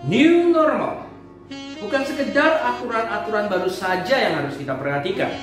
New normal bukan sekedar aturan-aturan baru saja yang harus kita perhatikan.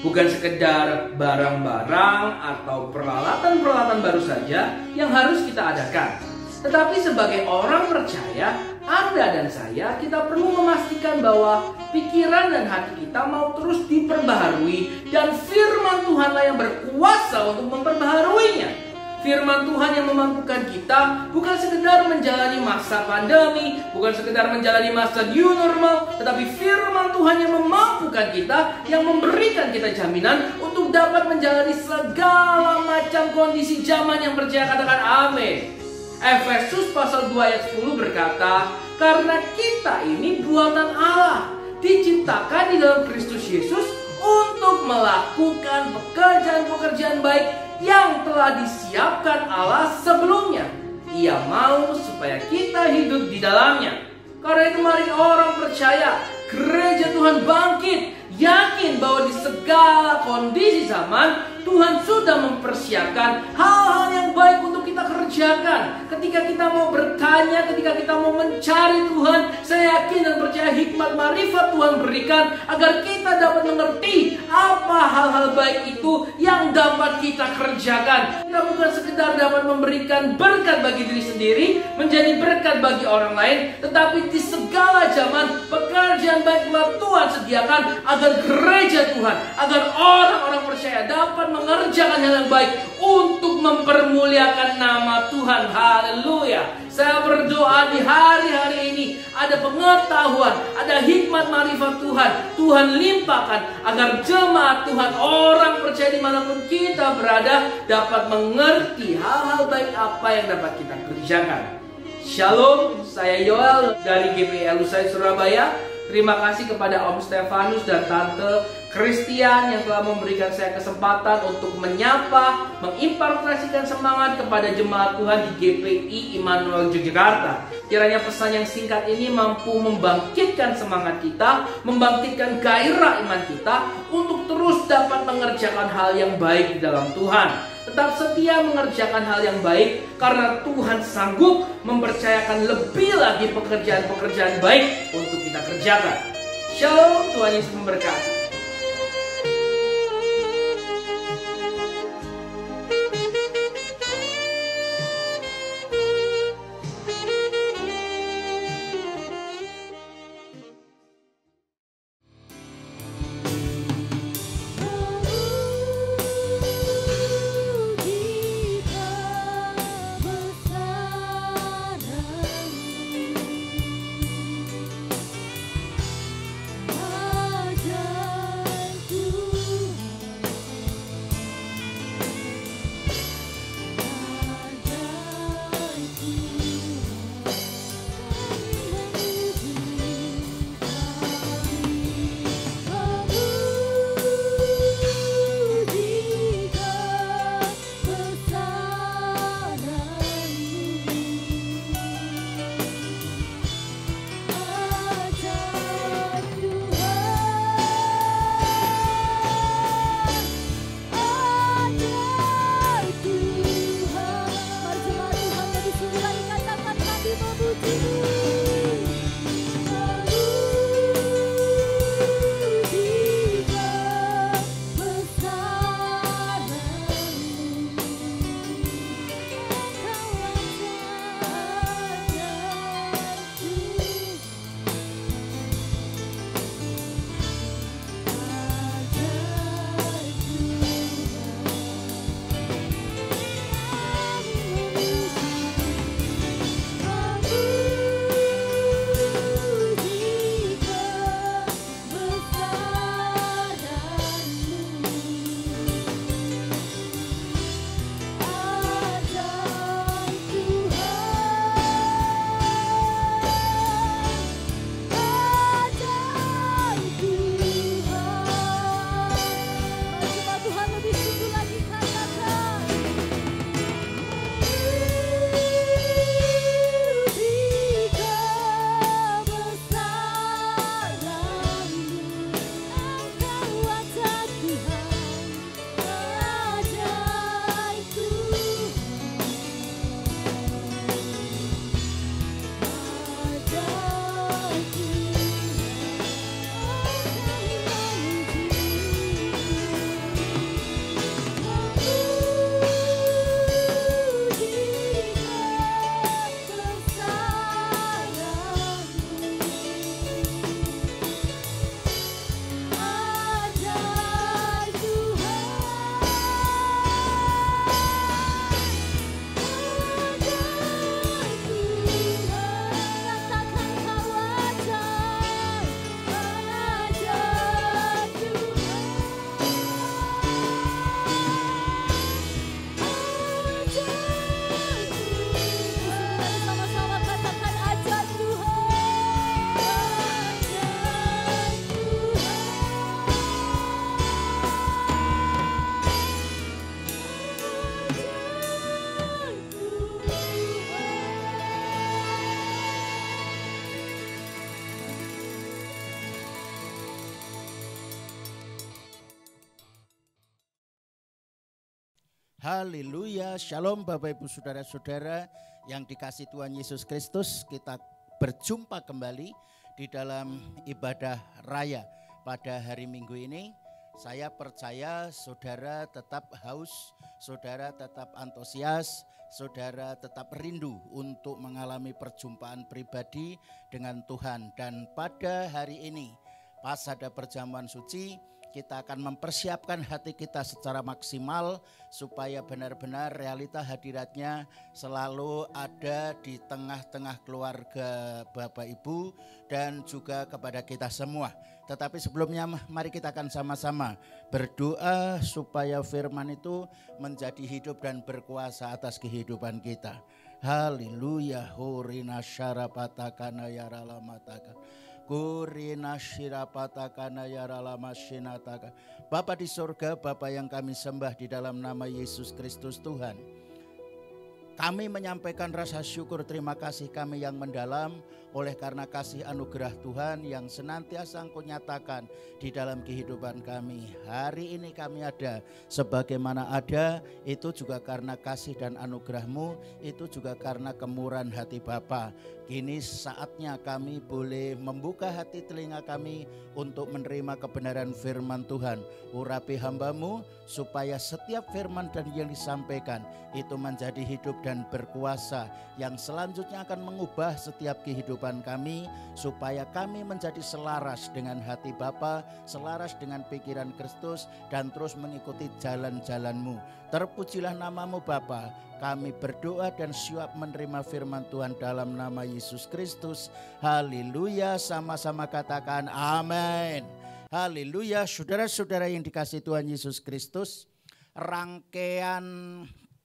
Bukan sekedar barang-barang atau peralatan-peralatan baru saja yang harus kita adakan. Tetapi sebagai orang percaya, Anda dan saya, kita perlu memastikan bahwa pikiran dan hati kita mau terus diperbaharui, dan firman Tuhanlah yang berkuasa untuk memperbaharuinya. Firman Tuhan yang memampukan kita bukan sekedar menjalani masa pandemi, bukan sekedar menjalani masa new normal, tetapi firman Tuhan yang memampukan kita, yang memberikan kita jaminan untuk dapat menjalani segala macam kondisi zaman yang percaya. Katakan amin. Efesus pasal 2 ayat 10 berkata, karena kita ini buatan Allah, diciptakan di dalam Kristus Yesus untuk melakukan pekerjaan-pekerjaan baik yang telah disiapkan Allah sebelumnya. Ia mau supaya kita hidup di dalamnya. Karena itu mari orang percaya, gereja Tuhan bangkit, yakin bahwa di segala kondisi zaman Tuhan sudah mempersiapkan hal-hal yang baik untuk kita kerjakan. Ketika kita mau bertanya, ketika kita mau mencari Tuhan, saya yakin dan percaya hikmat marifat Tuhan berikan agar kita dapat mengerti apa hal-hal baik itu yang dapat kita kerjakan. Kita bukan sekedar dapat memberikan berkat bagi diri sendiri, menjadi berkat bagi orang lain, tetapi di segala zaman pekerjaan baik telah Tuhan sediakan agar gereja Tuhan, agar orang-orang percaya dapat mengerjakan hal yang baik untuk mempermuliakan nama Tuhan. Haleluya. Saya berdoa di hari-hari ini ada pengetahuan, ada hikmat marifat Tuhan, Tuhan limpahkan agar jemaat Tuhan, orang percaya dimanapun kita berada, dapat mengerti hal-hal baik apa yang dapat kita kerjakan. Shalom, saya Yoel dari GPI Lusai Surabaya. Terima kasih kepada Om Stefanus dan Tante Christian yang telah memberikan saya kesempatan untuk menyapa, mengimpartasikan semangat kepada jemaat Tuhan di GPI Immanuel Yogyakarta. Kiranya pesan yang singkat ini mampu membangkitkan semangat kita, membangkitkan gairah iman kita untuk terus dapat mengerjakan hal yang baik di dalam Tuhan. Tetap setia mengerjakan hal yang baik karena Tuhan sanggup mempercayakan lebih lagi pekerjaan-pekerjaan baik untuk kita kerjakan. Shalom, Tuhan Yesus memberkati. Haleluya, shalom Bapak Ibu Saudara-saudara yang dikasih Tuhan Yesus Kristus. Kita berjumpa kembali di dalam ibadah raya pada hari Minggu ini. Saya percaya saudara tetap haus, saudara tetap antusias, saudara tetap rindu untuk mengalami perjumpaan pribadi dengan Tuhan. Dan pada hari ini pas ada perjamuan suci, kita akan mempersiapkan hati kita secara maksimal supaya benar-benar realita hadiratnya selalu ada di tengah-tengah keluarga Bapak Ibu dan juga kepada kita semua. Tetapi sebelumnya mari kita akan sama-sama berdoa supaya firman itu menjadi hidup dan berkuasa atas kehidupan kita. Haleluya, horina syarapatakana yaralamataka. Kurina shirapatakana yaralamashinataka. Bapa di surga, Bapa yang kami sembah di dalam nama Yesus Kristus Tuhan, kami menyampaikan rasa syukur terima kasih kami yang mendalam oleh karena kasih anugerah Tuhan yang senantiasa Engkau nyatakan di dalam kehidupan kami. Hari ini kami ada sebagaimana ada, itu juga karena kasih dan anugerah-Mu, itu juga karena kemurahan hati Bapa. Kini saatnya kami boleh membuka hati telinga kami untuk menerima kebenaran firman Tuhan. Urapi hamba-Mu supaya setiap firman dan yang disampaikan itu menjadi hidup dan berkuasa yang selanjutnya akan mengubah setiap kehidupan kami, supaya kami menjadi selaras dengan hati Bapa, selaras dengan pikiran Kristus, dan terus mengikuti jalan-jalan-Mu. Terpujilah nama-Mu Bapa. Kami berdoa dan siap menerima firman Tuhan dalam nama Yesus Kristus. Haleluya, sama-sama katakan amin. Haleluya, saudara-saudara yang dikasihi Tuhan Yesus Kristus, rangkaian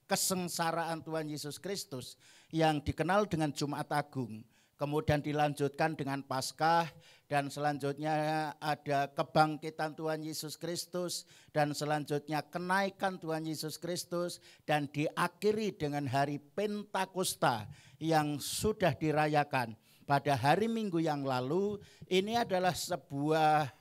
kesengsaraan Tuhan Yesus Kristus yang dikenal dengan Jumat Agung, kemudian dilanjutkan dengan Paskah, dan selanjutnya ada kebangkitan Tuhan Yesus Kristus, dan selanjutnya kenaikan Tuhan Yesus Kristus, dan diakhiri dengan hari Pentakosta yang sudah dirayakan pada hari Minggu yang lalu. Ini adalah sebuah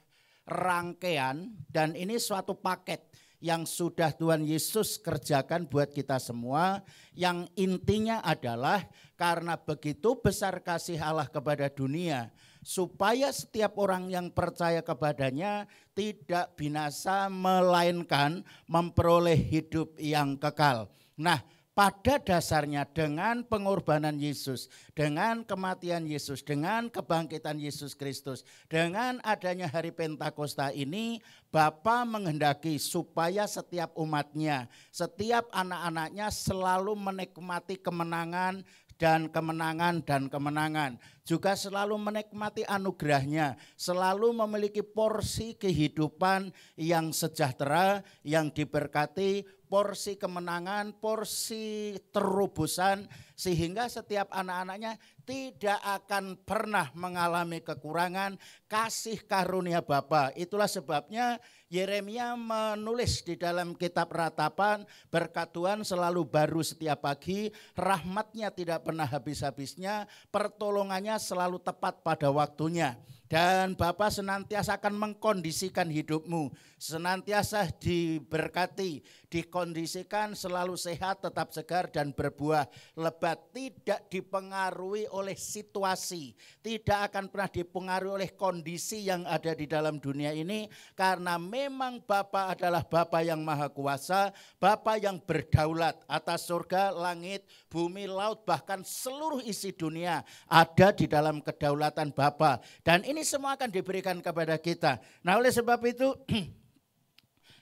rangkaian dan ini suatu paket yang sudah Tuhan Yesus kerjakan buat kita semua, yang intinya adalah karena begitu besar kasih Allah kepada dunia, supaya setiap orang yang percaya kepadanya tidak binasa melainkan memperoleh hidup yang kekal. Nah, pada dasarnya dengan pengorbanan Yesus, dengan kematian Yesus, dengan kebangkitan Yesus Kristus, dengan adanya hari Pentakosta ini, Bapa menghendaki supaya setiap umatnya, setiap anak-anaknya selalu menikmati kemenangan dan kemenangan dan kemenangan. Juga selalu menikmati anugerahnya, selalu memiliki porsi kehidupan yang sejahtera, yang diberkati, porsi kemenangan, porsi terobosan, sehingga setiap anak-anaknya tidak akan pernah mengalami kekurangan kasih karunia Bapa. Itulah sebabnya Yeremia menulis di dalam kitab Ratapan, berkat Tuhan selalu baru setiap pagi, rahmatnya tidak pernah habis-habisnya, pertolongannya selalu tepat pada waktunya. Dan Bapa senantiasa akan mengkondisikan hidupmu, senantiasa diberkati, dikondisikan selalu sehat, tetap segar dan berbuah lebat, tidak dipengaruhi oleh situasi, tidak akan pernah dipengaruhi oleh kondisi yang ada di dalam dunia ini, karena memang Bapa adalah Bapa yang maha kuasa, Bapa yang berdaulat atas surga, langit, bumi, laut, bahkan seluruh isi dunia ada di dalam kedaulatan Bapa. Dan ini semua akan diberikan kepada kita. Nah, oleh sebab itu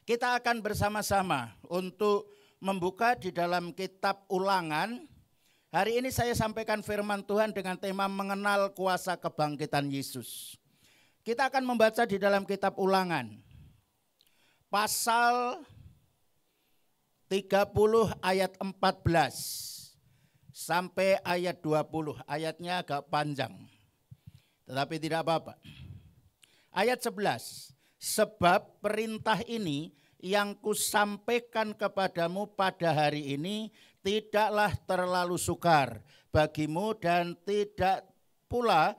kita akan bersama-sama untuk membuka di dalam kitab Ulangan. Hari ini saya sampaikan firman Tuhan dengan tema mengenal kuasa kebangkitan Yesus. Kita akan membaca di dalam kitab Ulangan pasal 30 ayat 14 sampai ayat 20. Ayatnya agak panjang, tetapi tidak apa-apa. Ayat 11, sebab perintah ini yang kusampaikan kepadamu pada hari ini tidaklah terlalu sukar bagimu dan tidak pula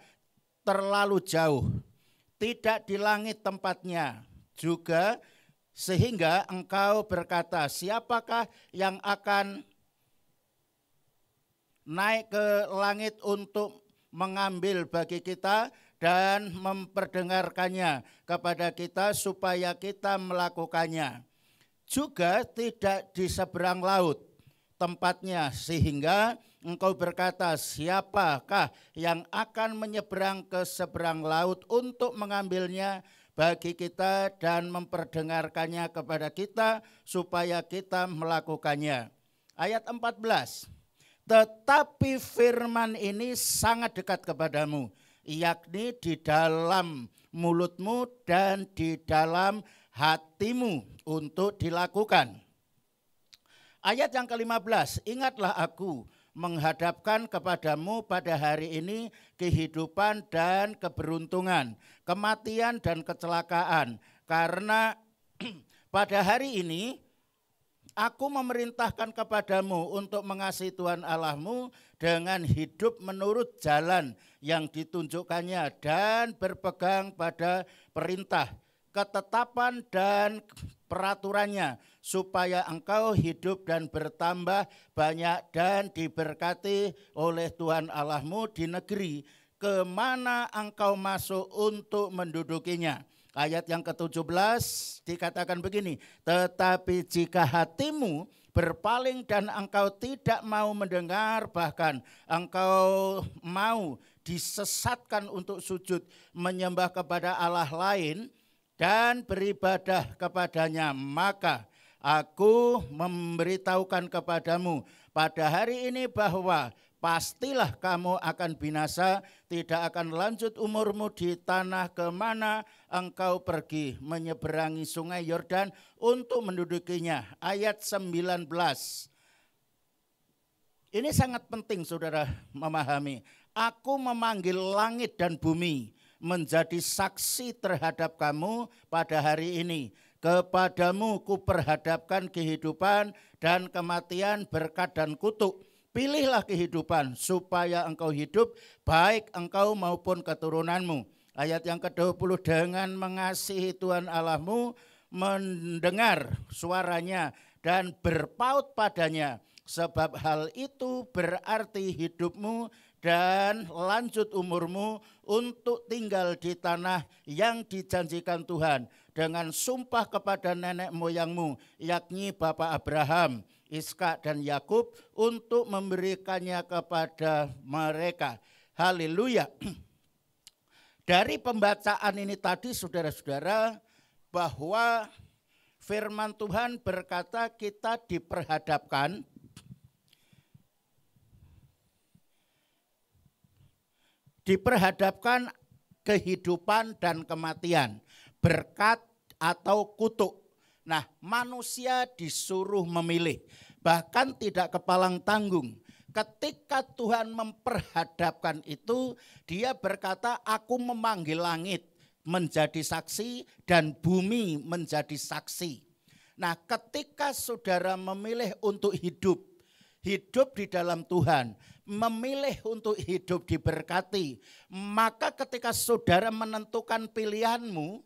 terlalu jauh. Tidak di langit tempatnya, juga Sehingga engkau berkata, siapakah yang akan naik ke langit untuk mengambil bagi kita dan memperdengarkannya kepada kita supaya kita melakukannya. Juga tidak di seberang laut tempatnya, sehingga engkau berkata, siapakah yang akan menyeberang ke seberang laut untuk mengambilnya bagi kita dan memperdengarkannya kepada kita supaya kita melakukannya. Ayat 14. Tetapi firman ini sangat dekat kepadamu, yakni di dalam mulutmu dan di dalam hatimu untuk dilakukan. Ayat yang ke-15, ingatlah aku menghadapkan kepadamu pada hari ini kehidupan dan keberuntungan, kematian dan kecelakaan. Karena pada hari ini aku memerintahkan kepadamu untuk mengasihi Tuhan Allahmu dengan hidup menurut jalan yang ditunjukkannya dan berpegang pada perintah, ketetapan dan peraturannya, supaya engkau hidup dan bertambah banyak dan diberkati oleh Tuhan Allahmu di negeri kemana engkau masuk untuk mendudukinya. Ayat yang ke-17 dikatakan begini, tetapi jika hatimu berpaling dan engkau tidak mau mendengar, bahkan engkau mau disesatkan untuk sujud menyembah kepada Allah lain dan beribadah kepadanya, maka aku memberitahukan kepadamu pada hari ini bahwa pastilah kamu akan binasa, tidak akan lanjut umurmu di tanah kemana engkau pergi menyeberangi sungai Yordan untuk mendudukinya. Ayat 19. Ini sangat penting saudara memahami. Aku memanggil langit dan bumi menjadi saksi terhadap kamu pada hari ini. Kepadamu kuperhadapkan kehidupan dan kematian, berkat dan kutuk. Pilihlah kehidupan supaya engkau hidup, baik engkau maupun keturunanmu. Ayat yang ke-20, dengan mengasihi Tuhan Allahmu, mendengar suaranya dan berpaut padanya. Sebab hal itu berarti hidupmu dan lanjut umurmu untuk tinggal di tanah yang dijanjikan Tuhan dengan sumpah kepada nenek moyangmu, yakni Bapak Abraham, Ishak dan Yakub, untuk memberikannya kepada mereka. Haleluya. Dari pembacaan ini tadi saudara-saudara, bahwa firman Tuhan berkata kita diperhadapkan kehidupan dan kematian, berkat atau kutuk. Nah, manusia disuruh memilih, bahkan tidak kepalang tanggung. Ketika Tuhan memperhadapkan itu, dia berkata, aku memanggil langit menjadi saksi dan bumi menjadi saksi. Nah, ketika saudara memilih untuk hidup di dalam Tuhan, memilih untuk hidup diberkati, maka ketika saudara menentukan pilihanmu,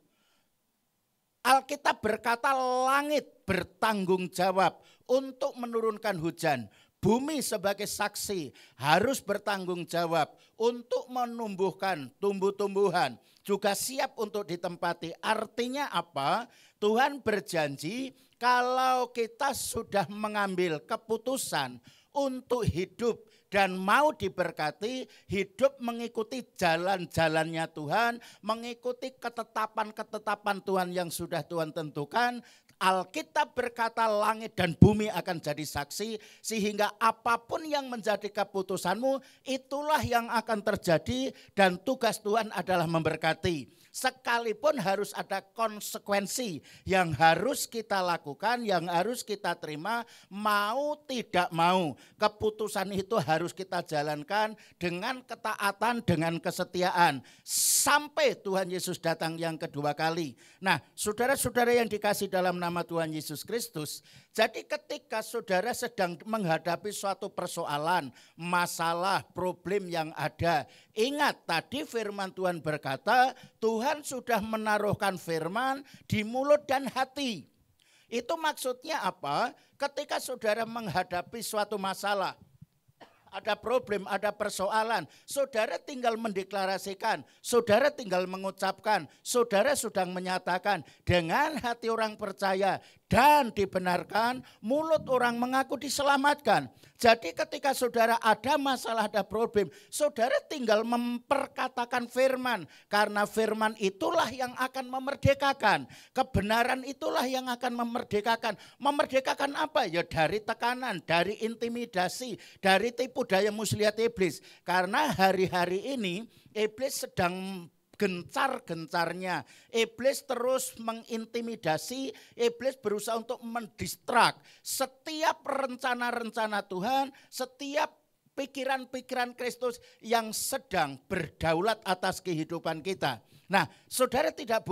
Alkitab berkata langit bertanggung jawab untuk menurunkan hujan. Bumi sebagai saksi harus bertanggung jawab untuk menumbuhkan tumbuh-tumbuhan. Juga siap untuk ditempati. Artinya apa? Tuhan berjanji kalau kita sudah mengambil keputusan untuk hidup dan mau diberkati, hidup mengikuti jalan-jalannya Tuhan, mengikuti ketetapan-ketetapan Tuhan yang sudah Tuhan tentukan, Alkitab berkata langit dan bumi akan jadi saksi, sehingga apapun yang menjadi keputusanmu itulah yang akan terjadi, dan tugas Tuhan adalah memberkati. Sekalipun harus ada konsekuensi yang harus kita lakukan, yang harus kita terima, mau tidak mau. Keputusan itu harus kita jalankan dengan ketaatan, dengan kesetiaan. Sampai Tuhan Yesus datang yang kedua kali. Nah, saudara-saudara yang dikasih dalam nama Tuhan Yesus Kristus, jadi ketika saudara sedang menghadapi suatu persoalan, masalah, problem yang ada, ingat tadi firman Tuhan berkata, Tuhan sudah menaruhkan firman di mulut dan hati. Itu maksudnya apa? Ketika saudara menghadapi suatu masalah, ada problem, ada persoalan, saudara tinggal mendeklarasikan, saudara tinggal mengucapkan, saudara sudah menyatakan dengan hati orang percaya dan dibenarkan, mulut orang mengaku diselamatkan. Jadi ketika saudara ada masalah, ada problem, saudara tinggal memperkatakan firman. Karena firman itulah yang akan memerdekakan. Kebenaran itulah yang akan memerdekakan. Memerdekakan apa? Ya dari tekanan, dari intimidasi, dari tipu daya muslihat iblis. Karena hari-hari ini iblis sedang gencar-gencarnya. Iblis terus mengintimidasi, iblis berusaha untuk mendistrak setiap rencana-rencana Tuhan, setiap pikiran-pikiran Kristus yang sedang berdaulat atas kehidupan kita. Nah, saudara tidak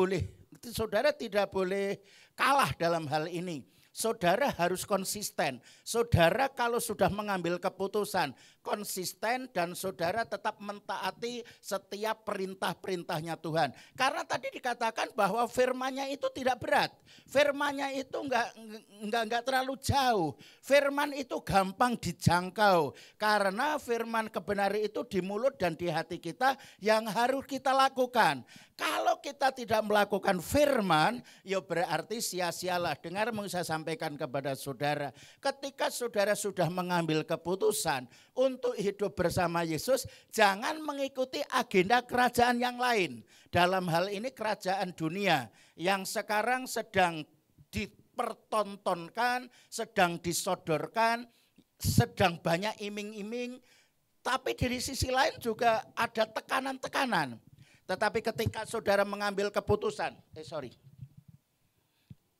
boleh kalah dalam hal ini. Saudara harus konsisten. Saudara kalau sudah mengambil keputusan, konsisten dan saudara tetap mentaati setiap perintah-perintahnya Tuhan. Karena tadi dikatakan bahwa firman-Nya itu tidak berat. Firman-Nya itu enggak terlalu jauh. Firman itu gampang dijangkau. Karena firman kebenaran itu di mulut dan di hati kita yang harus kita lakukan. Kalau kita tidak melakukan firman, ya berarti sia-sialah. Dengar, mau saya sampaikan kepada saudara. Ketika saudara sudah mengambil keputusan untuk hidup bersama Yesus, jangan mengikuti agenda kerajaan yang lain. Dalam hal ini kerajaan dunia yang sekarang sedang dipertontonkan, sedang disodorkan, sedang banyak iming-iming. Tapi di sisi lain juga ada tekanan-tekanan. Tetapi ketika saudara mengambil keputusan,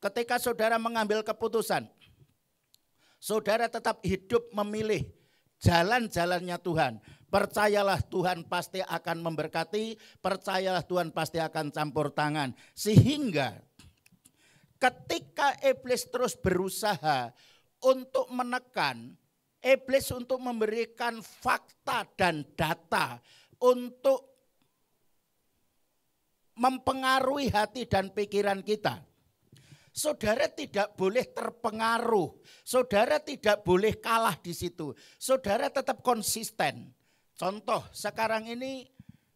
ketika saudara mengambil keputusan, saudara tetap hidup memilih jalan-jalannya Tuhan. Percayalah Tuhan pasti akan memberkati, percayalah Tuhan pasti akan campur tangan. Sehingga ketika iblis terus berusaha untuk menekan, iblis untuk memberikan fakta dan data, untuk mempengaruhi hati dan pikiran kita. Saudara tidak boleh terpengaruh. Saudara tidak boleh kalah di situ. Saudara tetap konsisten. Contoh, sekarang ini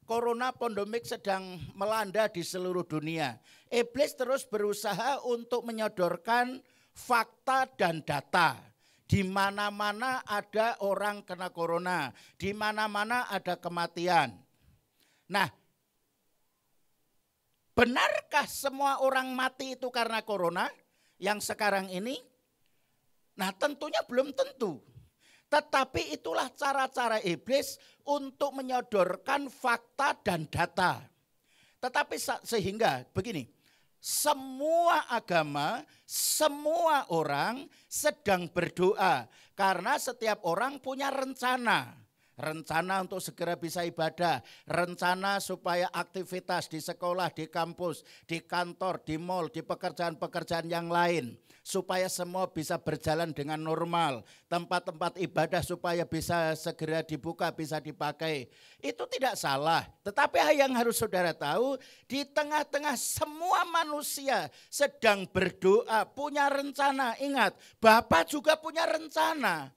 corona pandemik sedang melanda di seluruh dunia. Iblis terus berusaha untuk menyodorkan fakta dan data. Di mana-mana ada orang kena corona, di mana-mana ada kematian. Nah, benarkah semua orang mati itu karena corona yang sekarang ini? Nah, tentunya belum tentu. Tetapi itulah cara-cara iblis untuk menyodorkan fakta dan data. Tetapi sehingga begini, semua agama, semua orang sedang berdoa karena setiap orang punya rencana. Rencana untuk segera bisa ibadah, rencana supaya aktivitas di sekolah, di kampus, di kantor, di mal, di pekerjaan-pekerjaan yang lain, supaya semua bisa berjalan dengan normal, tempat-tempat ibadah supaya bisa segera dibuka, bisa dipakai. Itu tidak salah, tetapi yang harus saudara tahu, di tengah-tengah semua manusia sedang berdoa, punya rencana. Ingat, Bapa juga punya rencana.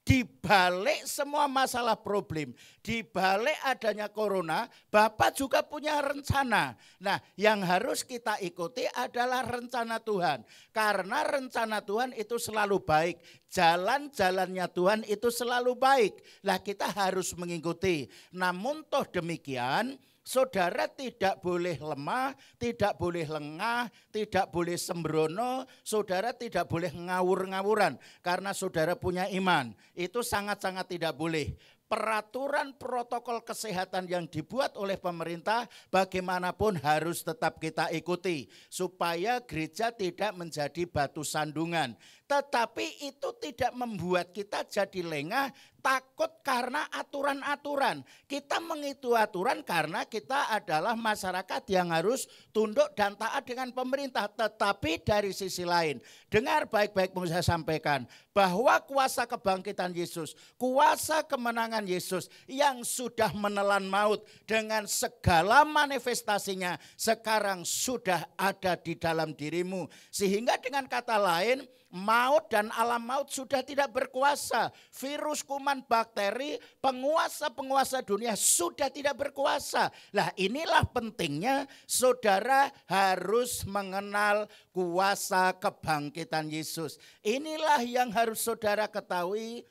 Di balik semua masalah problem, di balik adanya corona, Bapak juga punya rencana. Nah, yang harus kita ikuti adalah rencana Tuhan. Karena rencana Tuhan itu selalu baik. Jalan-jalannya Tuhan itu selalu baik. Nah, kita harus mengikuti. Namun toh demikian, saudara tidak boleh lemah, tidak boleh lengah, tidak boleh sembrono, saudara tidak boleh ngawur-ngawuran karena saudara punya iman. Itu sangat-sangat tidak boleh. Peraturan protokol kesehatan yang dibuat oleh pemerintah bagaimanapun harus tetap kita ikuti supaya gereja tidak menjadi batu sandungan. Tetapi itu tidak membuat kita jadi lengah, takut karena aturan-aturan. Kita mengikuti aturan karena kita adalah masyarakat yang harus tunduk dan taat dengan pemerintah. Tetapi dari sisi lain, dengar baik-baik mau saya sampaikan, bahwa kuasa kebangkitan Yesus, kuasa kemenangan Yesus yang sudah menelan maut dengan segala manifestasinya sekarang sudah ada di dalam dirimu. Sehingga dengan kata lain, maut dan alam maut sudah tidak berkuasa. Virus, kuman, bakteri, penguasa-penguasa dunia sudah tidak berkuasa. Lah inilah pentingnya saudara harus mengenal kuasa kebangkitan Yesus. Inilah yang harus saudara ketahui.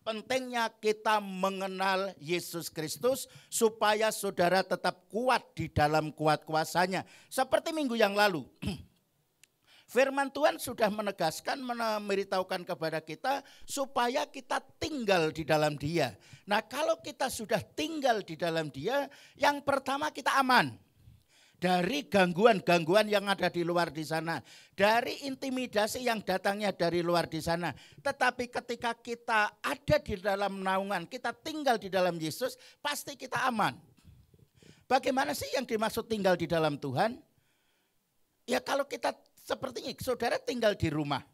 Pentingnya kita mengenal Yesus Kristus supaya saudara tetap kuat di dalam kuat kuasanya. Seperti minggu yang lalu. Firman Tuhan sudah menegaskan, memberitahukan kepada kita supaya kita tinggal di dalam Dia. Nah, kalau kita sudah tinggal di dalam Dia, yang pertama kita aman dari gangguan-gangguan yang ada di luar di sana, dari intimidasi yang datangnya dari luar di sana. Tetapi ketika kita ada di dalam naungan, kita tinggal di dalam Yesus, pasti kita aman. Bagaimana sih yang dimaksud tinggal di dalam Tuhan? Ya kalau kita seperti ini, saudara tinggal di rumah.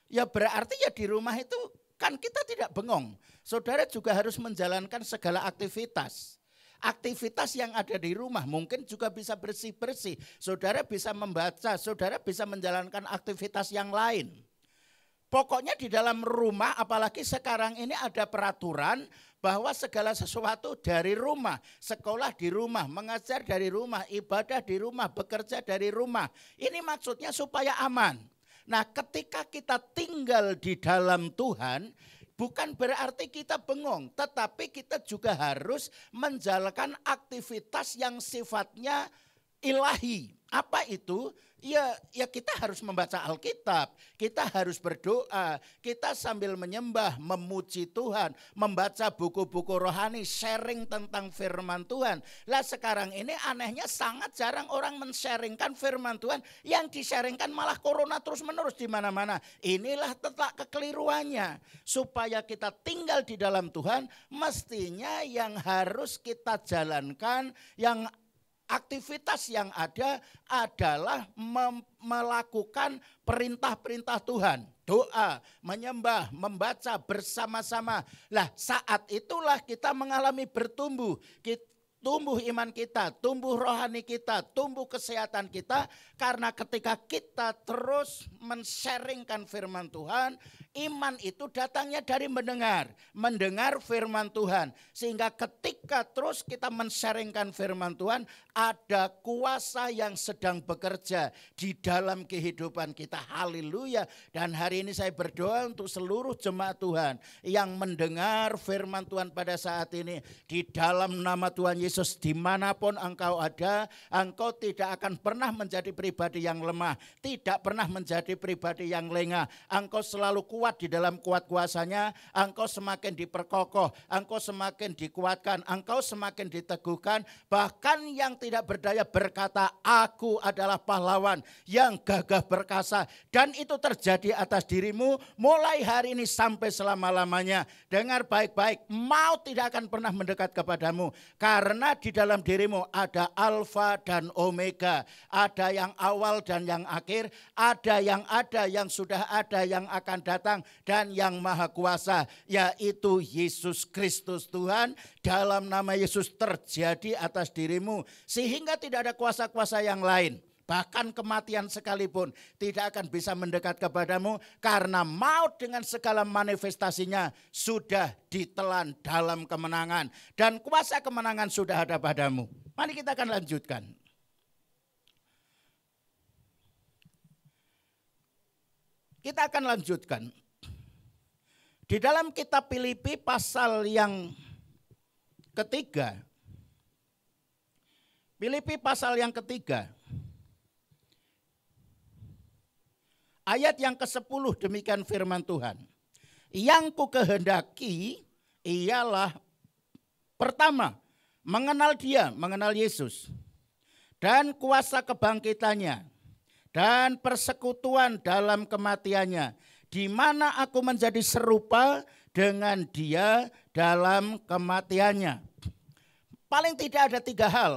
Ya berarti ya di rumah itu kan kita tidak bengong. Saudara juga harus menjalankan segala aktivitas. Aktivitas yang ada di rumah mungkin juga bisa bersih-bersih. Saudara bisa membaca, saudara bisa menjalankan aktivitas yang lain. Pokoknya di dalam rumah, apalagi sekarang ini ada peraturan bahwa segala sesuatu dari rumah, sekolah di rumah, mengajar dari rumah, ibadah di rumah, bekerja dari rumah. Ini maksudnya supaya aman. Nah, ketika kita tinggal di dalam Tuhan, bukan berarti kita bengong, tetapi kita juga harus menjalankan aktivitas yang sifatnya ilahi. Apa itu? Ya kita harus membaca Alkitab, kita harus berdoa, kita sambil menyembah, memuji Tuhan, membaca buku-buku rohani, sharing tentang firman Tuhan. Lah sekarang ini anehnya sangat jarang orang men-sharingkan firman Tuhan, yang di-sharingkan malah corona terus menerus di mana-mana. Inilah letak kekeliruannya. Supaya kita tinggal di dalam Tuhan, mestinya yang harus kita jalankan, yang aktivitas yang ada adalah melakukan perintah-perintah Tuhan. Doa, menyembah, membaca bersama-sama. Lah saat itulah kita mengalami bertumbuh. Tumbuh iman kita, tumbuh rohani kita, tumbuh kesehatan kita. Karena ketika kita terus men-sharingkan firman Tuhan, iman itu datangnya dari mendengar firman Tuhan. Sehingga ketika terus kita men-sharingkan firman Tuhan, ada kuasa yang sedang bekerja di dalam kehidupan kita. Haleluya. Dan hari ini saya berdoa untuk seluruh jemaat Tuhan yang mendengar firman Tuhan pada saat ini. Di dalam nama Tuhan Yesus, dimanapun engkau ada, engkau tidak akan pernah menjadi pribadi yang lemah, tidak pernah menjadi pribadi yang lengah. Engkau selalu kuat di dalam kuat kuasanya, engkau semakin diperkokoh, engkau semakin dikuatkan, engkau semakin diteguhkan. Bahkan yang tidak berdaya berkata, aku adalah pahlawan yang gagah perkasa. Dan itu terjadi atas dirimu mulai hari ini sampai selama-lamanya. Dengar baik-baik, maut tidak akan pernah mendekat kepadamu. Karena di dalam dirimu ada Alfa dan Omega. Ada yang awal dan yang akhir. Ada yang sudah ada, yang akan datang. Dan yang maha kuasa, yaitu Yesus Kristus Tuhan. Dalam nama Yesus terjadi atas dirimu. Sehingga tidak ada kuasa-kuasa yang lain. Bahkan kematian sekalipun tidak akan bisa mendekat kepadamu. Karena maut dengan segala manifestasinya sudah ditelan dalam kemenangan. Dan kuasa kemenangan sudah ada padamu. Mari kita akan lanjutkan. Kita akan lanjutkan. Di dalam kitab Filipi pasal yang ketiga. Filipi pasal yang ketiga. Ayat yang ke-10 demikian firman Tuhan. Yang ku kehendaki ialah pertama, mengenal Dia, mengenal Yesus. Dan kuasa kebangkitannya. Dan persekutuan dalam kematiannya. di mana aku menjadi serupa dengan dia dalam kematiannya. Paling tidak ada 3 hal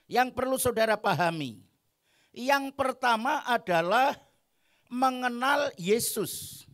yang perlu saudara pahami. Yang pertama adalah mengenal Yesus.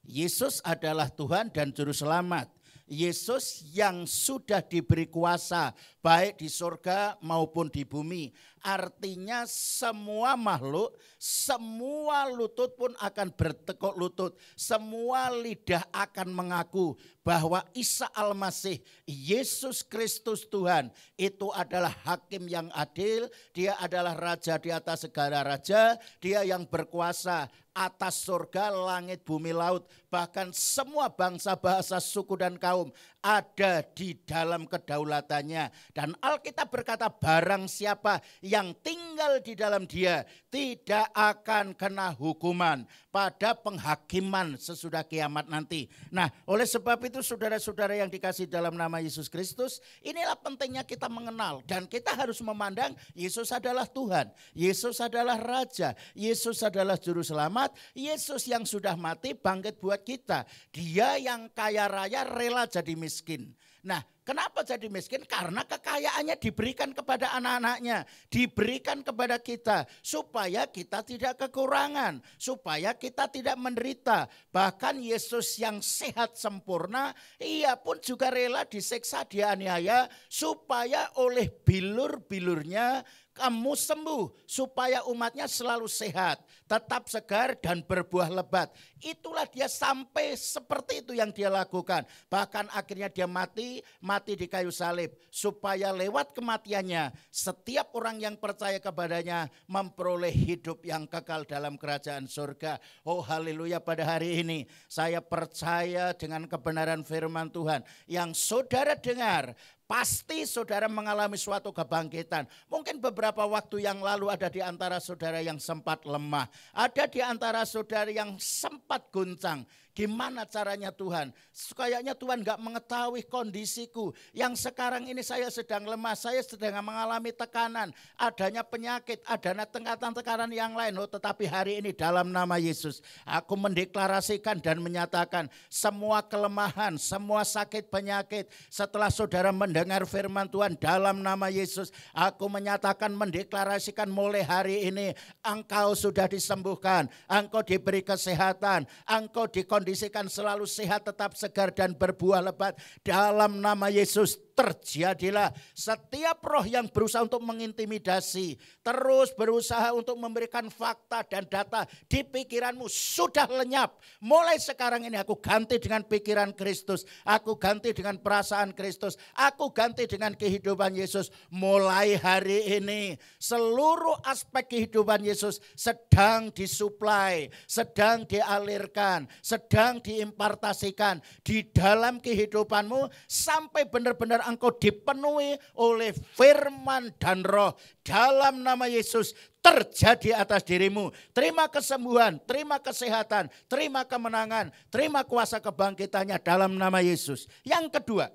Yesus adalah Tuhan dan Juru Selamat. Yesus yang sudah diberi kuasa baik di surga maupun di bumi. Artinya semua makhluk, semua lutut pun akan bertekuk lutut. Semua lidah akan mengaku bahwa Isa Al-Masih, Yesus Kristus Tuhan, itu adalah hakim yang adil. Dia adalah raja di atas segala raja. Dia yang berkuasa atas surga, langit, bumi, laut. Bahkan semua bangsa, bahasa, suku, dan kaum ada di dalam kedaulatannya. Dan Alkitab berkata barang siapa yang tinggal di dalam dia tidak akan kena hukuman pada penghakiman sesudah kiamat nanti. Nah, oleh sebab itu saudara-saudara yang dikasihi dalam nama Yesus Kristus, inilah pentingnya kita mengenal dan kita harus memandang Yesus adalah Tuhan, Yesus adalah Raja, Yesus adalah Juru Selamat, Yesus yang sudah mati bangkit buat kita. Dia yang kaya raya rela jadi miskin. Nah, kenapa jadi miskin? Karena kekayaannya diberikan kepada anak-anaknya, diberikan kepada kita supaya kita tidak kekurangan, supaya kita tidak menderita. Bahkan Yesus yang sehat sempurna, ia pun juga rela disiksa, dianiaya supaya oleh bilur-bilurnya kamu sembuh, supaya umatnya selalu sehat, tetap segar dan berbuah lebat. Itulah dia sampai seperti itu yang dia lakukan. Bahkan akhirnya dia mati di kayu salib. Supaya lewat kematiannya setiap orang yang percaya kepadanya memperoleh hidup yang kekal dalam kerajaan surga. Oh haleluya, pada hari ini saya percaya dengan kebenaran firman Tuhan yang saudara dengar. Pasti saudara mengalami suatu kebangkitan. Mungkin beberapa waktu yang lalu ada di antara saudara yang sempat lemah. Ada di antara saudara yang sempat guncang. Gimana caranya Tuhan? Kayaknya Tuhan gak mengetahui kondisiku. Yang sekarang ini saya sedang lemah, saya sedang mengalami tekanan. Adanya penyakit, adanya tekanan yang lain. Oh, tetapi hari ini dalam nama Yesus, aku mendeklarasikan dan menyatakan semua kelemahan, semua sakit penyakit. Setelah saudara mendengar firman Tuhan dalam nama Yesus, aku menyatakan, mendeklarasikan mulai hari ini engkau sudah disembuhkan, engkau diberi kesehatan, engkau dikondisikan selalu sehat, tetap segar dan berbuah lebat dalam nama Yesus. Terjadilah setiap roh yang berusaha untuk mengintimidasi, terus berusaha untuk memberikan fakta dan data di pikiranmu sudah lenyap. Mulai sekarang ini aku ganti dengan pikiran Kristus, aku ganti dengan perasaan Kristus, aku ganti dengan kehidupan Yesus. Mulai hari ini seluruh aspek kehidupan Yesus sedang disuplai, sedang dialirkan, sedang diimpartasikan di dalam kehidupanmu sampai benar-benar engkau dipenuhi oleh firman dan roh. Dalam nama Yesus terjadi atas dirimu. Terima kesembuhan, terima kesehatan, terima kemenangan, terima kuasa kebangkitannya dalam nama Yesus. Yang kedua,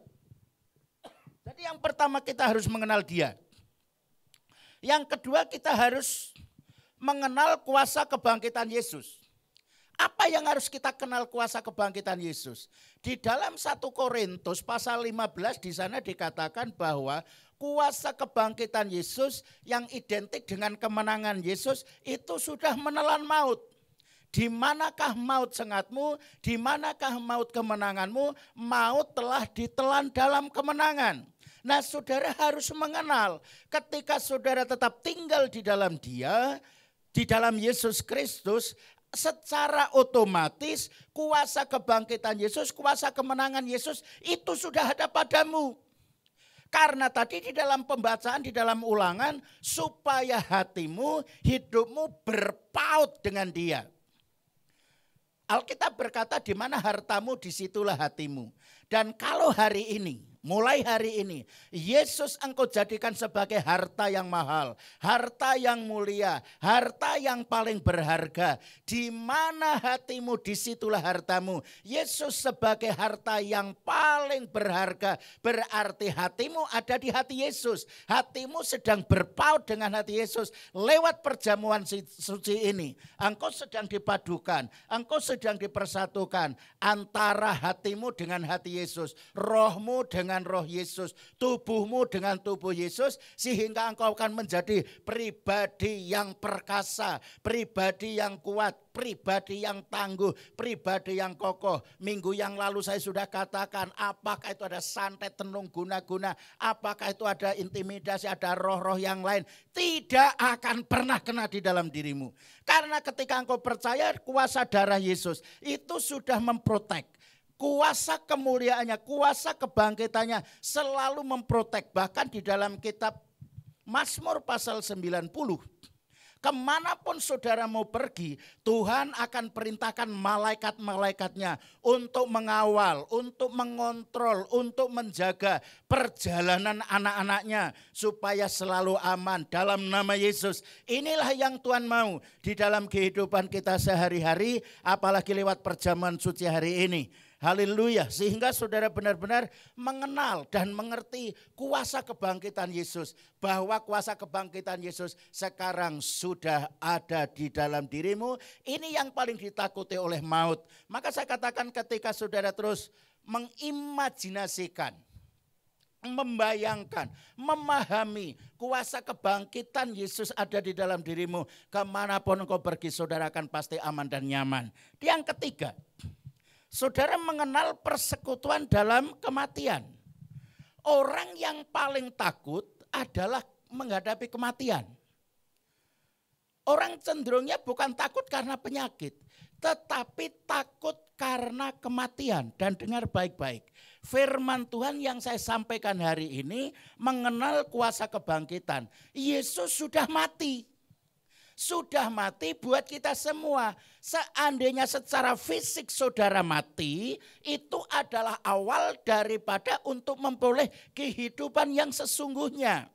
jadi yang pertama kita harus mengenal dia. Yang kedua kita harus mengenal kuasa kebangkitan Yesus. Apa yang harus kita kenal kuasa kebangkitan Yesus? Di dalam 1 Korintus pasal 15 di sana dikatakan bahwa kuasa kebangkitan Yesus yang identik dengan kemenangan Yesus itu sudah menelan maut. Di manakah maut sengatmu? Di manakah maut kemenanganmu? Maut telah ditelan dalam kemenangan. Nah, saudara harus mengenal ketika saudara tetap tinggal di dalam Dia, di dalam Yesus Kristus, secara otomatis kuasa kebangkitan Yesus, kuasa kemenangan Yesus itu sudah ada padamu. Karena tadi di dalam pembacaan, di dalam ulangan, supaya hatimu, hidupmu berpaut dengan Dia. Alkitab berkata di mana hartamu disitulah hatimu. Dan kalau hari ini mulai hari ini, Yesus engkau jadikan sebagai harta yang mahal, harta yang mulia, harta yang paling berharga. Di mana hatimu, disitulah hartamu. Yesus sebagai harta yang paling berharga, berarti hatimu ada di hati Yesus. Hatimu sedang berpaut dengan hati Yesus. Lewat perjamuan suci ini, engkau sedang dipadukan, engkau sedang dipersatukan antara hatimu dengan hati Yesus, rohmu dengan roh Yesus, tubuhmu dengan tubuh Yesus, sehingga engkau akan menjadi pribadi yang perkasa, pribadi yang kuat, pribadi yang tangguh, pribadi yang kokoh. Minggu yang lalu saya sudah katakan, apakah itu ada santet, tenung, guna-guna, apakah itu ada intimidasi, ada roh-roh yang lain, tidak akan pernah kena di dalam dirimu. Karena ketika engkau percaya, kuasa darah Yesus itu sudah memprotek. Kuasa kemuliaannya, kuasa kebangkitannya selalu memprotek. Bahkan di dalam kitab Mazmur pasal 90. Kemanapun saudara mau pergi, Tuhan akan perintahkan malaikat-malaikatnya untuk mengawal, untuk mengontrol, untuk menjaga perjalanan anak-anaknya supaya selalu aman dalam nama Yesus. Inilah yang Tuhan mau di dalam kehidupan kita sehari-hari, apalagi lewat perjamuan suci hari ini. Haleluya, sehingga saudara benar-benar mengenal dan mengerti kuasa kebangkitan Yesus. Bahwa kuasa kebangkitan Yesus sekarang sudah ada di dalam dirimu. Ini yang paling ditakuti oleh maut. Maka saya katakan ketika saudara terus mengimajinasikan, membayangkan, memahami kuasa kebangkitan Yesus ada di dalam dirimu. Kemanapun engkau pergi, saudara akan pasti aman dan nyaman. Yang ketiga, saudara mengenal persekutuan dalam kematian. Orang yang paling takut adalah menghadapi kematian. Orang cenderungnya bukan takut karena penyakit, tetapi takut karena kematian. Dan dengar baik-baik, firman Tuhan yang saya sampaikan hari ini mengenal kuasa kebangkitan. Yesus sudah mati. Sudah mati buat kita semua. Seandainya secara fisik saudara mati, itu adalah awal daripada untuk memperoleh kehidupan yang sesungguhnya.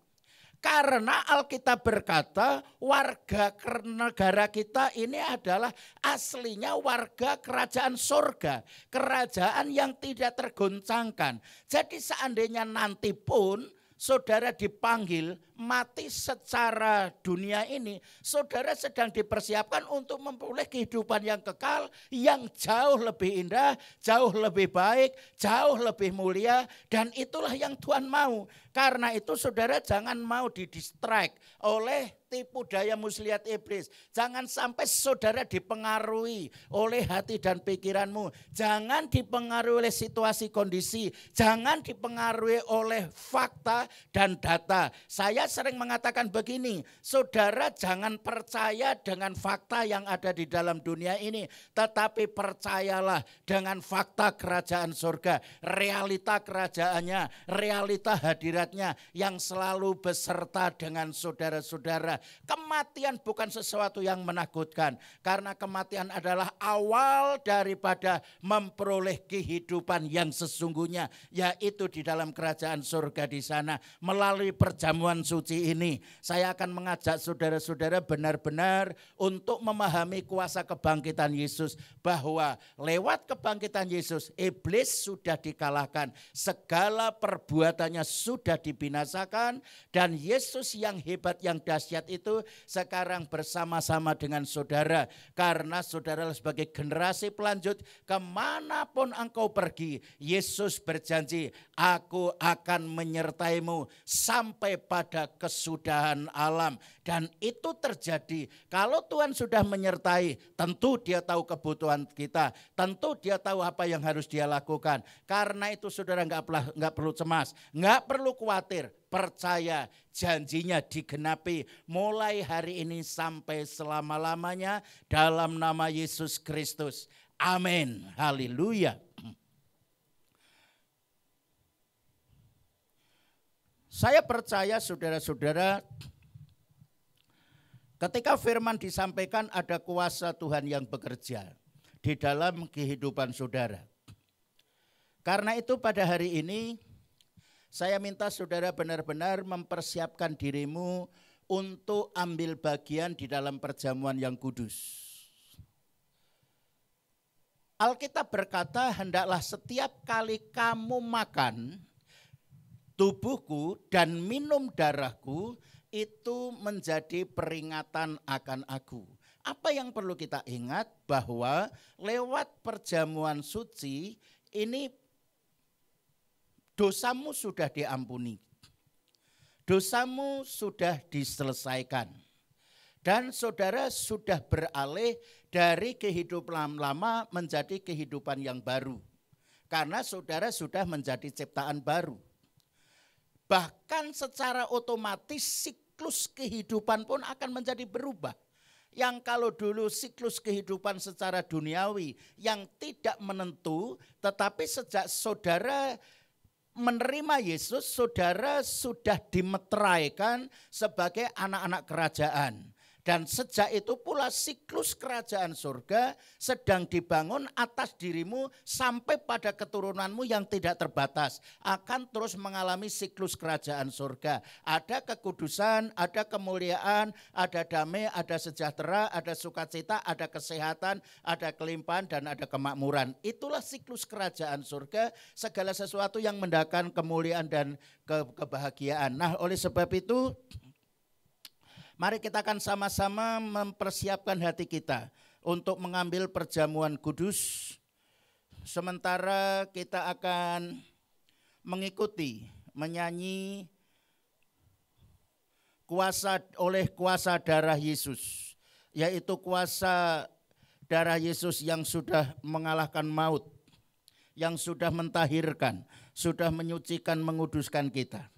Karena Alkitab berkata warga negara kita ini adalah aslinya warga kerajaan surga. Kerajaan yang tidak tergoncangkan. Jadi seandainya nanti pun saudara dipanggil mati secara dunia ini, saudara sedang dipersiapkan untuk memperoleh kehidupan yang kekal, yang jauh lebih indah, jauh lebih baik, jauh lebih mulia, dan itulah yang Tuhan mau. Karena itu saudara jangan mau didistract oleh tipu daya muslihat iblis. Jangan sampai saudara dipengaruhi oleh hati dan pikiranmu. Jangan dipengaruhi oleh situasi kondisi. Jangan dipengaruhi oleh fakta dan data. Saya sering mengatakan begini, saudara jangan percaya dengan fakta yang ada di dalam dunia ini. Tetapi percayalah dengan fakta kerajaan surga. Realita kerajaannya, realita hadiratnya yang selalu beserta dengan saudara-saudara. Kematian bukan sesuatu yang menakutkan, karena kematian adalah awal daripada memperoleh kehidupan yang sesungguhnya, yaitu di dalam kerajaan surga di sana. Melalui perjamuan suci ini, saya akan mengajak saudara-saudara benar-benar untuk memahami kuasa kebangkitan Yesus, bahwa lewat kebangkitan Yesus, iblis sudah dikalahkan, segala perbuatannya sudah dibinasakan, dan Yesus yang hebat, yang dahsyat itu sekarang bersama-sama dengan saudara. Karena saudara sebagai generasi pelanjut, kemanapun engkau pergi, Yesus berjanji, aku akan menyertaimu sampai pada kesudahan alam. Dan itu terjadi kalau Tuhan sudah menyertai, tentu dia tahu kebutuhan kita, tentu dia tahu apa yang harus dia lakukan. Karena itu saudara nggak perlu cemas, nggak perlu khawatir. Percaya janjinya digenapi mulai hari ini sampai selama-lamanya dalam nama Yesus Kristus. Amin. Haleluya. Saya percaya saudara-saudara, ketika firman disampaikan ada kuasa Tuhan yang bekerja di dalam kehidupan saudara. Karena itu pada hari ini Saya minta saudara benar-benar mempersiapkan dirimu untuk ambil bagian di dalam perjamuan yang kudus. Alkitab berkata, hendaklah setiap kali kamu makan tubuhku dan minum darahku, itu menjadi peringatan akan aku. Apa yang perlu kita ingat? Bahwa lewat perjamuan suci ini dosamu sudah diampuni. Dosamu sudah diselesaikan. Dan saudara sudah beralih dari kehidupan lama menjadi kehidupan yang baru. Karena saudara sudah menjadi ciptaan baru. Bahkan secara otomatis siklus kehidupan pun akan menjadi berubah. Yang kalau dulu siklus kehidupan secara duniawi yang tidak menentu, tetapi sejak saudara menerima Yesus, saudara sudah dimeteraikan sebagai anak-anak kerajaan. Dan sejak itu pula siklus kerajaan surga sedang dibangun atas dirimu sampai pada keturunanmu yang tidak terbatas. Akan terus mengalami siklus kerajaan surga. Ada kekudusan, ada kemuliaan, ada damai, ada sejahtera, ada sukacita, ada kesehatan, ada kelimpahan, dan ada kemakmuran. Itulah siklus kerajaan surga, segala sesuatu yang mendatangkan kemuliaan dan kebahagiaan. Nah, oleh sebab itu, mari kita akan sama-sama mempersiapkan hati kita untuk mengambil perjamuan kudus. Sementara kita akan mengikuti, menyanyi oleh kuasa darah Yesus. Yaitu kuasa darah Yesus yang sudah mengalahkan maut. Yang sudah mentahirkan, sudah menyucikan, menguduskan kita.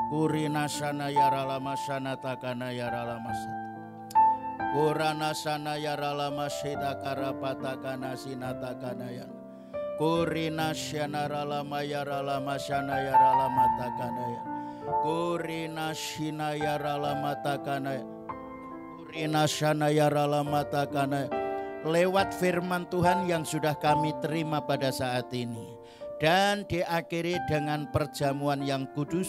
Kurina sana yaralama sana takana yaralama sata. Kurana sana yaralama sita karapatakana sinatakana yan. Kurina sana ralama yaralama sana yaralama takana yan. Kurina shina yaralama takana yan. Kurina sana yaralama takana yan. Lewat firman Tuhan yang sudah kami terima pada saat ini dan diakhiri dengan perjamuan yang kudus,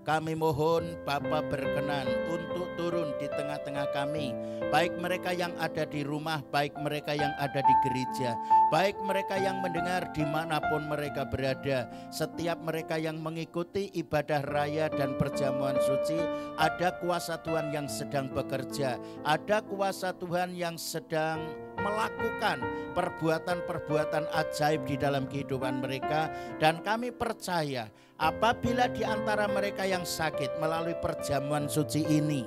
kami mohon Bapa berkenan untuk turun di tengah-tengah kami, baik mereka yang ada di rumah, baik mereka yang ada di gereja, baik mereka yang mendengar dimanapun mereka berada. Setiap mereka yang mengikuti ibadah raya dan perjamuan suci, ada kuasa Tuhan yang sedang bekerja, ada kuasa Tuhan yang sedang melakukan perbuatan-perbuatan ajaib di dalam kehidupan mereka. Dan kami percaya apabila di antara mereka yang sakit melalui perjamuan suci ini,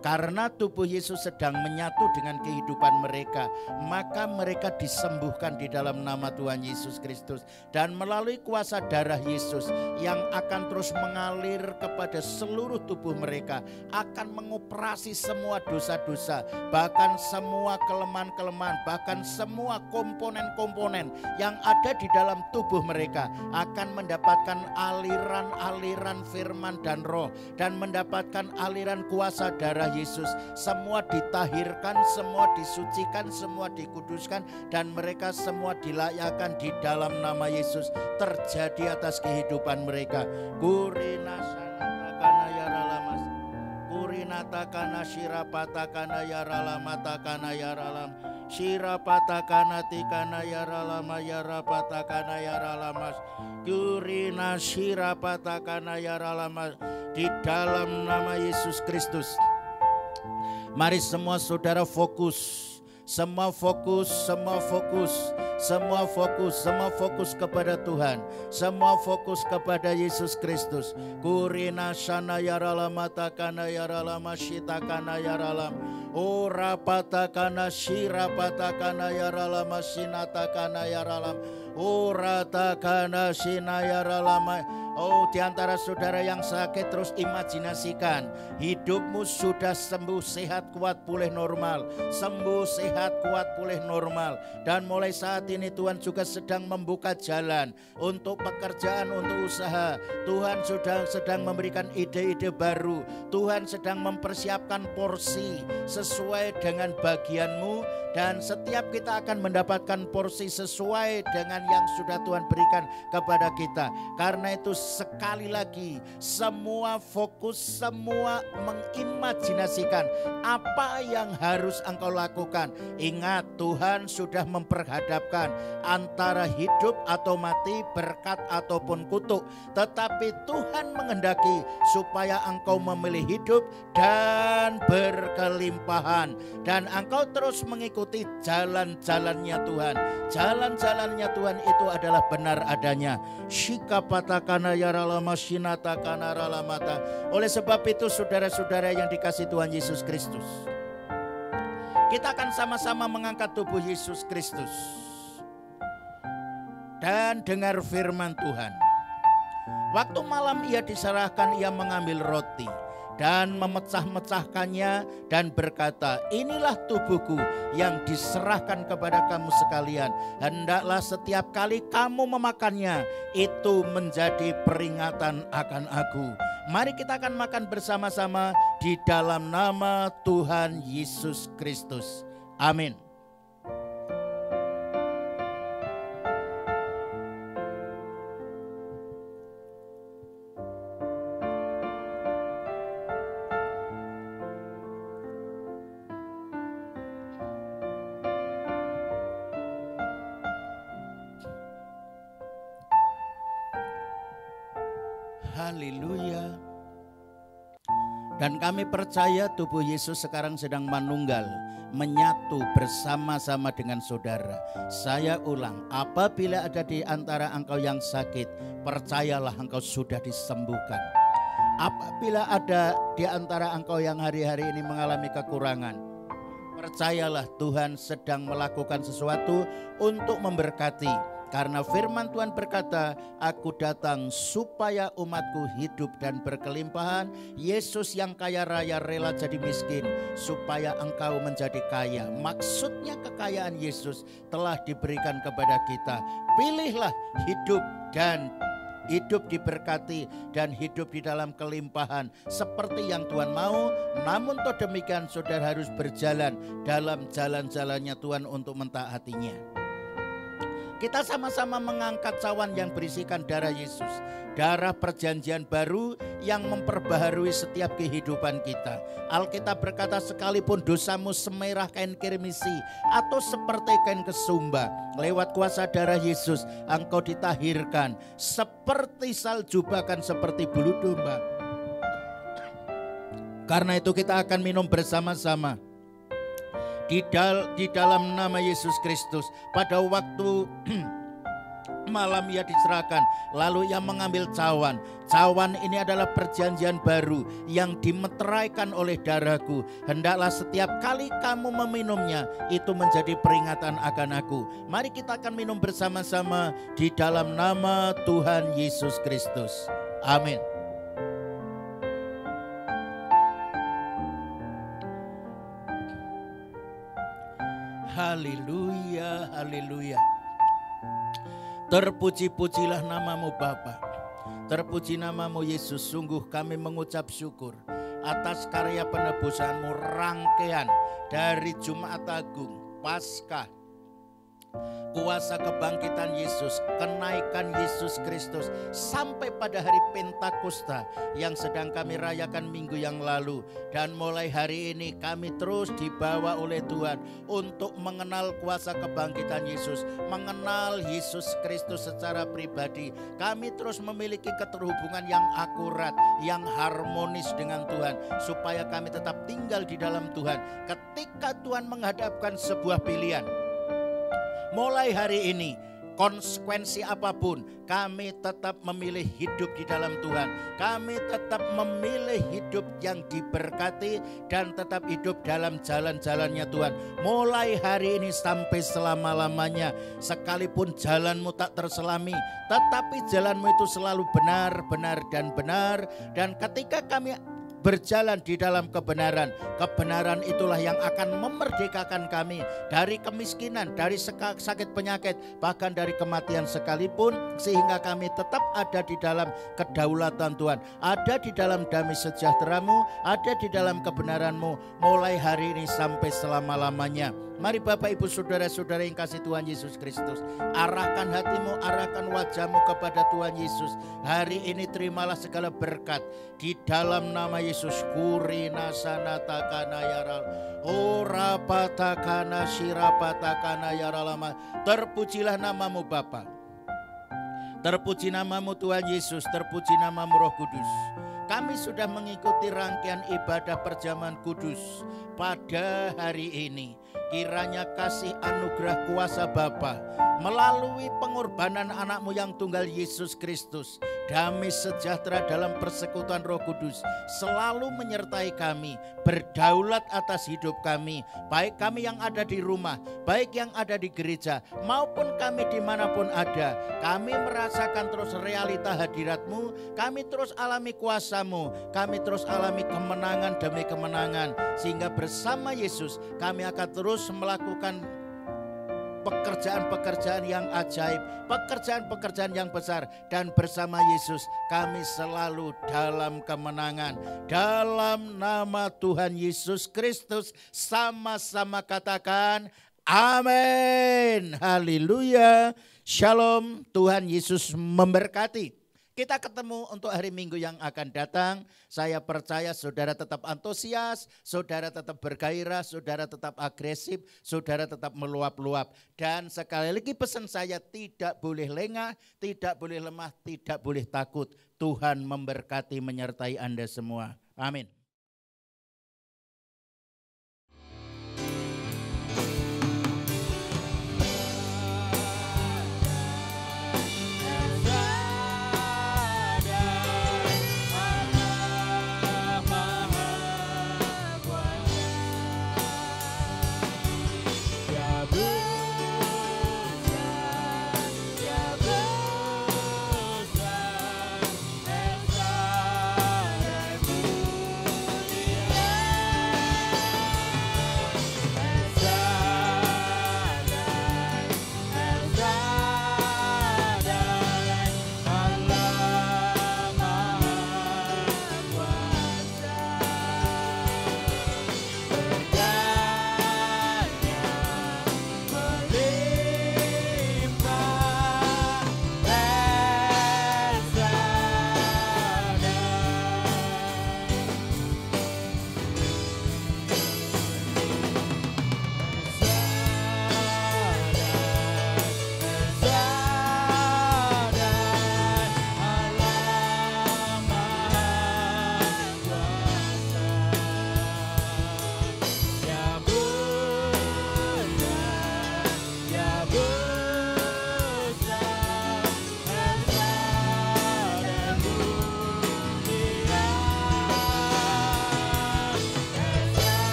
karena tubuh Yesus sedang menyatu dengan kehidupan mereka, maka mereka disembuhkan di dalam nama Tuhan Yesus Kristus. Dan melalui kuasa darah Yesus yang akan terus mengalir kepada seluruh tubuh mereka, akan mengoperasi semua dosa-dosa, bahkan semua kelemahan-kelemahan, bahkan semua komponen-komponen yang ada di dalam tubuh mereka akan mendapatkan aliran-aliran firman dan roh, dan mendapatkan aliran kuasa darah Yesus. Semua ditahirkan, semua disucikan, semua dikuduskan, dan mereka semua dilayakkan di dalam nama Yesus terjadi atas kehidupan mereka. Kurina sanatakana yaralamas, kurina takana shirapatakana yaralamatakana yaralam, shirapatakana tikana yaralama yarapatakana yaralamas, kurina shirapatakana yaralamas. Di dalam nama Yesus Kristus, mari semua saudara fokus, semua fokus, semua fokus, semua fokus, semua fokus kepada Tuhan, semua fokus kepada Yesus Kristus. Kurina sana yaralama takana yaralama shitakana yaralam, ora patakana shira patakana yaralama sinatakana yaralam, ora takana sina yaralama. Oh, di antara saudara yang sakit, terus imajinasikan hidupmu sudah sembuh, sehat, kuat, pulih normal. Sembuh, sehat, kuat, pulih normal. Dan mulai saat ini Tuhan juga sedang membuka jalan untuk pekerjaan, untuk usaha. Tuhan sudah sedang memberikan ide-ide baru. Tuhan sedang mempersiapkan porsi sesuai dengan bagianmu, dan setiap kita akan mendapatkan porsi sesuai dengan yang sudah Tuhan berikan kepada kita. Karena itu sekali lagi, semua fokus, semua mengimajinasikan apa yang harus engkau lakukan. Ingat, Tuhan sudah memperhadapkan antara hidup atau mati, berkat ataupun kutuk. Tetapi Tuhan menghendaki supaya engkau memilih hidup dan berkelimpahan, dan engkau terus mengikuti jalan-jalannya Tuhan. Jalan-jalannya Tuhan itu adalah benar adanya. Shikapatakana yaralama shinatakana ralamata. Oleh sebab itu saudara-saudara yang dikasihi Tuhan Yesus Kristus, kita akan sama-sama mengangkat tubuh Yesus Kristus dan dengar firman Tuhan. Waktu malam ia diserahkan, ia mengambil roti dan memecah-mecahkannya dan berkata, inilah tubuhku yang diserahkan kepada kamu sekalian. Hendaklah setiap kali kamu memakannya, itu menjadi peringatan akan aku. Mari kita akan makan bersama-sama di dalam nama Tuhan Yesus Kristus. Amin. Haleluya. Dan kami percaya tubuh Yesus sekarang sedang manunggal, menyatu bersama-sama dengan saudara. Saya ulang, apabila ada di antara engkau yang sakit, percayalah engkau sudah disembuhkan. Apabila ada di antara engkau yang hari-hari ini mengalami kekurangan, percayalah Tuhan sedang melakukan sesuatu untuk memberkati. Karena firman Tuhan berkata, aku datang supaya umatku hidup dan berkelimpahan. Yesus yang kaya raya rela jadi miskin supaya engkau menjadi kaya. Maksudnya kekayaan Yesus telah diberikan kepada kita. Pilihlah hidup dan hidup diberkati dan hidup di dalam kelimpahan seperti yang Tuhan mau. Namun toh demikian saudara harus berjalan dalam jalan-jalannya Tuhan untuk mentaatinya. Kita sama-sama mengangkat cawan yang berisikan darah Yesus, darah perjanjian baru yang memperbaharui setiap kehidupan kita. Alkitab berkata, sekalipun dosamu semerah kain kirmisi atau seperti kain kesumba, lewat kuasa darah Yesus engkau ditahirkan seperti salju, bahkan seperti bulu domba. Karena itu kita akan minum bersama-sama di dalam nama Yesus Kristus. Pada waktu malam ia diserahkan, lalu ia mengambil cawan. Cawan ini adalah perjanjian baru yang dimeteraikan oleh darahku. Hendaklah setiap kali kamu meminumnya, itu menjadi peringatan akan aku. Mari kita akan minum bersama-sama di dalam nama Tuhan Yesus Kristus. Amin. Haleluya, haleluya. Terpuji-pujilah namamu Bapa. Terpuji namamu Yesus. Sungguh kami mengucap syukur atas karya penebusanmu, rangkaian dari Jumat Agung, Paskah, kuasa kebangkitan Yesus, kenaikan Yesus Kristus, sampai pada hari Pentakosta yang sedang kami rayakan minggu yang lalu. Dan mulai hari ini kami terus dibawa oleh Tuhan untuk mengenal kuasa kebangkitan Yesus, mengenal Yesus Kristus secara pribadi. Kami terus memiliki keterhubungan yang akurat, yang harmonis dengan Tuhan, supaya kami tetap tinggal di dalam Tuhan. Ketika Tuhan menghadapkan sebuah pilihan, mulai hari ini, konsekuensi apapun, kami tetap memilih hidup di dalam Tuhan. Kami tetap memilih hidup yang diberkati dan tetap hidup dalam jalan-jalannya Tuhan. Mulai hari ini sampai selama-lamanya. Sekalipun jalanmu tak terselami, tetapi jalanmu itu selalu benar, benar, dan benar. Dan ketika kami berjalan di dalam kebenaran, kebenaran itulah yang akan memerdekakan kami dari kemiskinan, dari sakit penyakit, bahkan dari kematian sekalipun, sehingga kami tetap ada di dalam kedaulatan Tuhan, ada di dalam damai sejahtera-Mu, ada di dalam kebenaran-Mu mulai hari ini sampai selama-lamanya. Mari Bapak Ibu saudara-saudara yang kasih Tuhan Yesus Kristus, arahkan hatimu, arahkan wajahmu kepada Tuhan Yesus. Hari ini terimalah segala berkat di dalam nama Yesus. Kurina sanatakana yaral, ora patakana sirapatakana yaralama. Terpujilah namamu Bapa, terpuji namamu Tuhan Yesus, terpuji namamu Roh Kudus. Kami sudah mengikuti rangkaian ibadah perjamuan kudus pada hari ini. Kiranya kasih anugerah kuasa Bapa melalui pengorbanan anakmu yang tunggal Yesus Kristus, damai sejahtera dalam persekutuan Roh Kudus selalu menyertai kami, berdaulat atas hidup kami, baik kami yang ada di rumah, baik yang ada di gereja, maupun kami dimanapun ada. Kami merasakan terus realita hadirat-Mu, kami terus alami kuasa-Mu, kami terus alami kemenangan demi kemenangan, sehingga bersama Yesus kami akan terus melakukan pekerjaan-pekerjaan yang ajaib, pekerjaan-pekerjaan yang besar, dan bersama Yesus kami selalu dalam kemenangan. Dalam nama Tuhan Yesus Kristus sama-sama katakan amin. Haleluya. Shalom. Tuhan Yesus memberkati. Kita ketemu untuk hari Minggu yang akan datang. Saya percaya saudara tetap antusias, saudara tetap bergairah, saudara tetap agresif, saudara tetap meluap-luap. Dan sekali lagi pesan saya, tidak boleh lengah, tidak boleh lemah, tidak boleh takut. Tuhan memberkati menyertai Anda semua. Amin.